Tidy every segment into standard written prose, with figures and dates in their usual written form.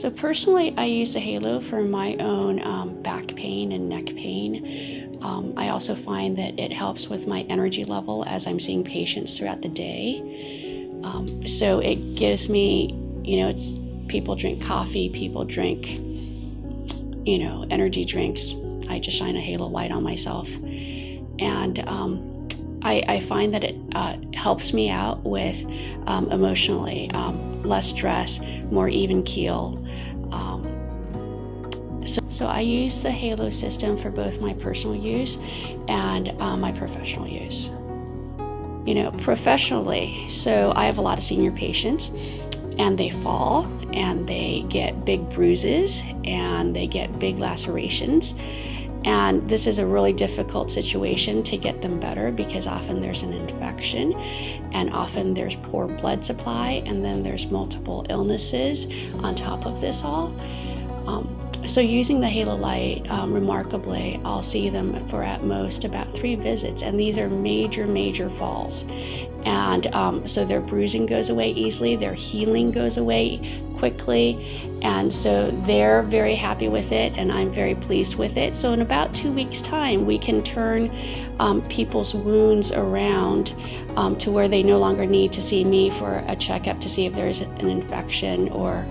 So personally, I use the Halo for my own back pain and neck pain. I also find that it helps with my energy level as I'm seeing patients throughout the day. So it gives me, it's people drink coffee, people drink, energy drinks. I just shine a halo light on myself. And I find that it helps me out with emotionally, less stress, more even keel. So I use the Halo system for both my personal use and my professional use. Professionally, so I have a lot of senior patients, and they fall and they get big bruises and they get big lacerations. And this is a really difficult situation to get them better because often there's an infection and often there's poor blood supply, and then there's multiple illnesses on top of this all. So using the Halo light, remarkably, I'll see them for at most about 3 visits, and these are major falls. And so their bruising goes away easily, their healing goes away quickly, and so they're very happy with it, and I'm very pleased with it. So in about 2 weeks' time, we can turn people's wounds around to where they no longer need to see me for a checkup to see if there's an infection or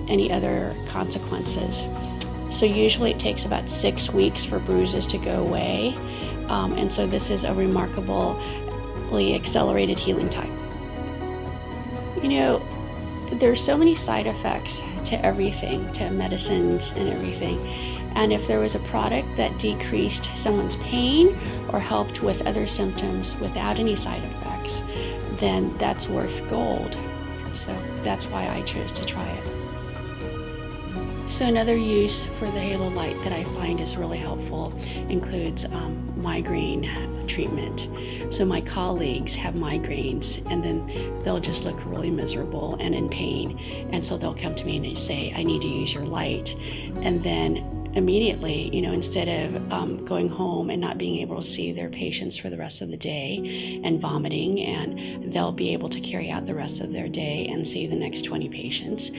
any other consequences. So usually it takes about 6 weeks for bruises to go away, and so this is a remarkably accelerated healing time. There's so many side effects to everything, to medicines and everything, and if there was a product that decreased someone's pain or helped with other symptoms without any side effects, then that's worth gold. So that's why I chose to try it. So another use for the Halo light that I find is really helpful includes migraine treatment. So my colleagues have migraines, and then they'll just look really miserable and in pain, and so they'll come to me and they say, I need to use your light. And then immediately, instead of going home and not being able to see their patients for the rest of the day and vomiting, and they'll be able to carry out the rest of their day and see the next 20 patients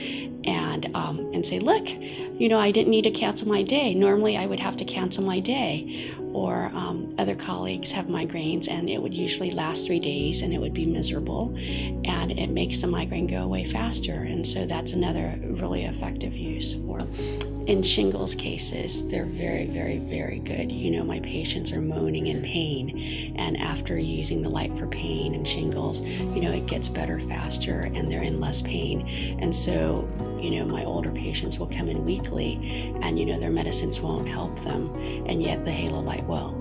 and say, look, I didn't need to cancel my day. Normally I would have to cancel my day. Or other colleagues have migraines, and it would usually last 3 days and it would be miserable, and it makes the migraine go away faster. And so that's another really effective use. Or in shingles cases, they're very good. My patients are moaning in pain, and after using the light for pain and shingles, it gets better faster and they're in less pain. And so, my older patients will come in weekly, and their medicines won't help them, and yet the Halo light will.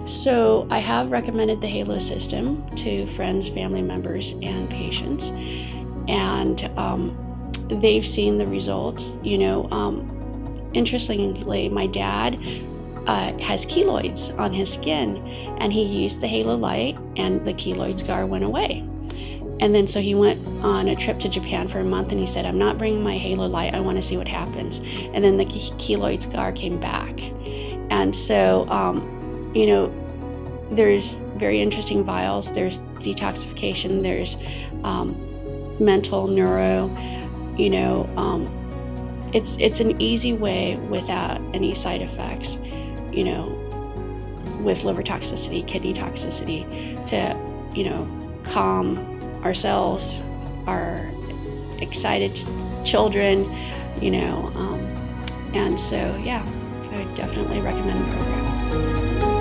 So I have recommended the Halo system to friends, family members, and patients, and they've seen the results. Interestingly, my dad has keloids on his skin, and he used the Halo light, and the keloid scar went away. And then so he went on a trip to Japan for a month, and he said, I'm not bringing my Halo light, I want to see what happens. And then the keloid scar came back. And so, there's very interesting vials, there's detoxification, there's mental, neuro, it's an easy way without any side effects, with liver toxicity, kidney toxicity, to calm ourselves, our excited children, and so, yeah, I would definitely recommend the program.